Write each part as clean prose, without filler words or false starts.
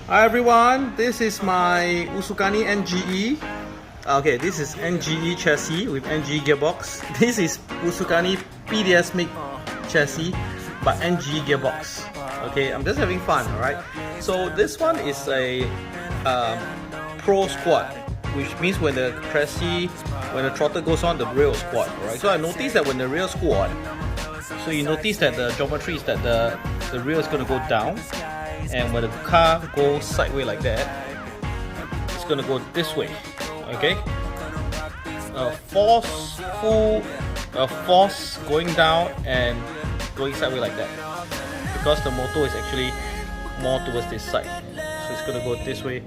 Hi everyone, this is my Usukani NGE. Okay, this is NGE chassis with NGE gearbox. This is Usukani PDS MIG chassis but NGE gearbox. Okay, I'm just having fun, alright? So this one is a pro squat, which means when the chassis, when the throttle goes on, the rear will squat, alright? So I noticed that when the rear squat, so you notice that the geometry is that the rear is going to go down, and when the car goes sideways like that, it's going to go this way. Okay, force going down and going sideways like that, because the motor is actually more towards this side, so it's going to go this way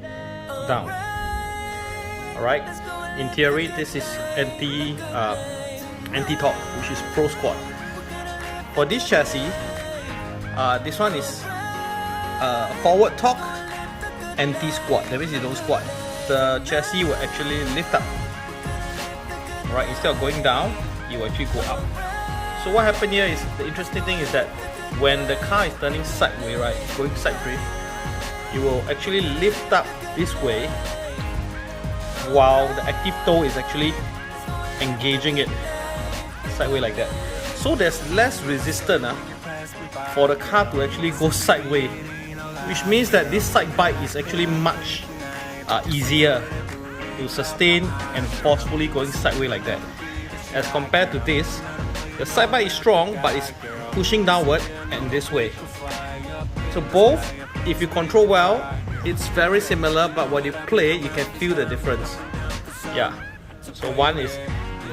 down. Alright, in theory this is anti-torque, which is pro squat. For this chassis, this one is forward torque, anti-squat. That means you don't squat. The chassis will actually lift up. Right, instead of going down, it will actually go up. So what happened here is, the interesting thing is that when the car is turning sideways, right, going side drift, it will actually lift up this way while the active toe is actually engaging it sideways like that. So there's less resistance for the car to actually go sideways, which means that this side bite is actually much easier to sustain and forcefully going sideways like that, as compared to this. The side bite is strong, but it's pushing downward and this way. So both, if you control well, it's very similar, but when you play, you can feel the difference. Yeah, so one is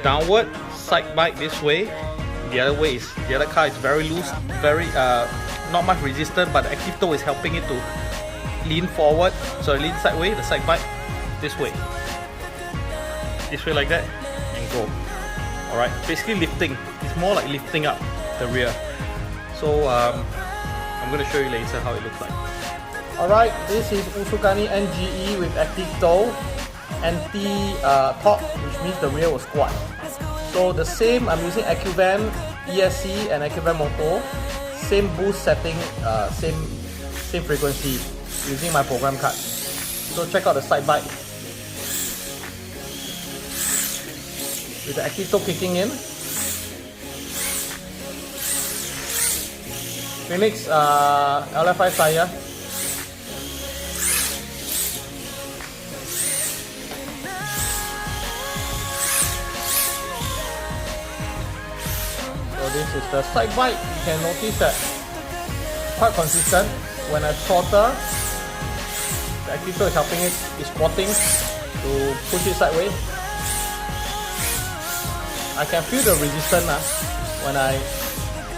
downward side bite this way, the other way is, the other car is very loose, very not much resistance, but the active toe is helping it to lean forward. So lean sideways, the side bite this way like that, and go. Alright, basically lifting. It's more like lifting up the rear. So I'm going to show you later how it looks like. Alright, this is Usukani NGE with active toe, anti-torque, which means the rear will squat. So the same, I'm using AccuVan ESC and AccuVan Moto, same boost setting, same frequency, using my program card. So check out the side bite with the active toe kicking in. Phoenix LFI tire. So this is the side bite. You can notice that quite consistent. When I throttle, the active toe is helping it, is squatting to push it sideways. I can feel the resistance when I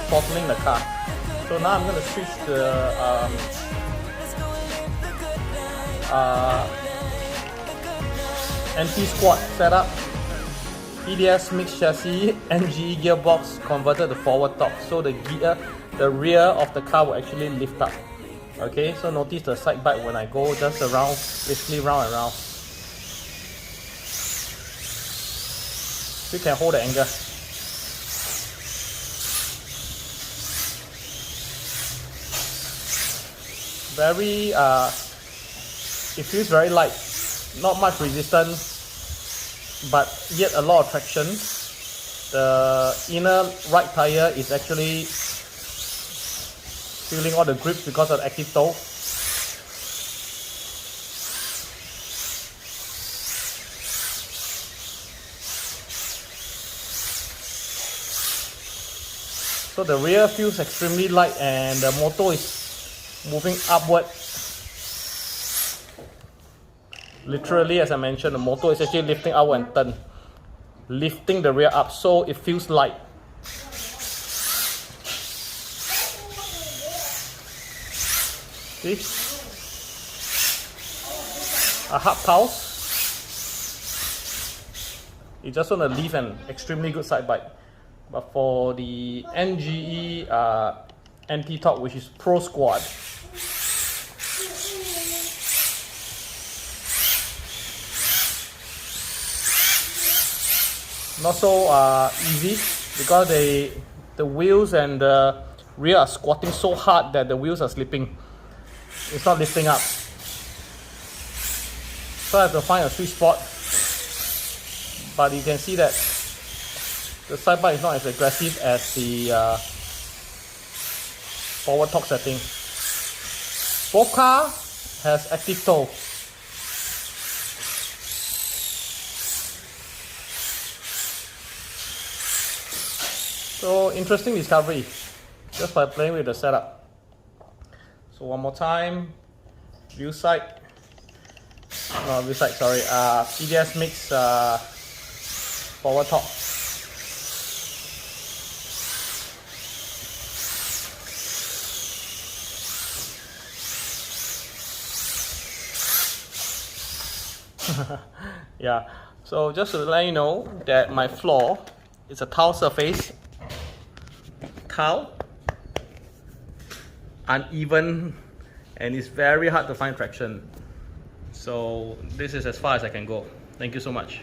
throttling the car. So now I'm going to switch the anti-squat setup. PDS mixed chassis, NGE gearbox converted to forward torque. So the rear of the car will actually lift up. Okay, so notice the side bite when I go just around, basically round and round. You can hold the angle. Very, it feels very light, not much resistance, but yet a lot of traction. The inner right tire is actually feeling all the grips because of the active toe. So the rear feels extremely light and the motor is moving upward. Literally, as I mentioned, the motor is actually lifting upward and turn, lifting the rear up, so it feels light. See? A hard pulse. You just want to leave an extremely good side bite. But for the NGE anti-torque, which is pro squat, not so easy, because the wheels and the rear are squatting so hard that the wheels are slipping. It's not lifting up. So I have to find a sweet spot. But you can see that the side bite is not as aggressive as the forward torque setting. Both car has active toe. So interesting discovery just by playing with the setup. So one more time, view side, no view side, sorry, PDS mix forward torque. Yeah, so just to let you know that my floor is a tile surface, uneven, and it's very hard to find traction. So this is as far as I can go. Thank you so much.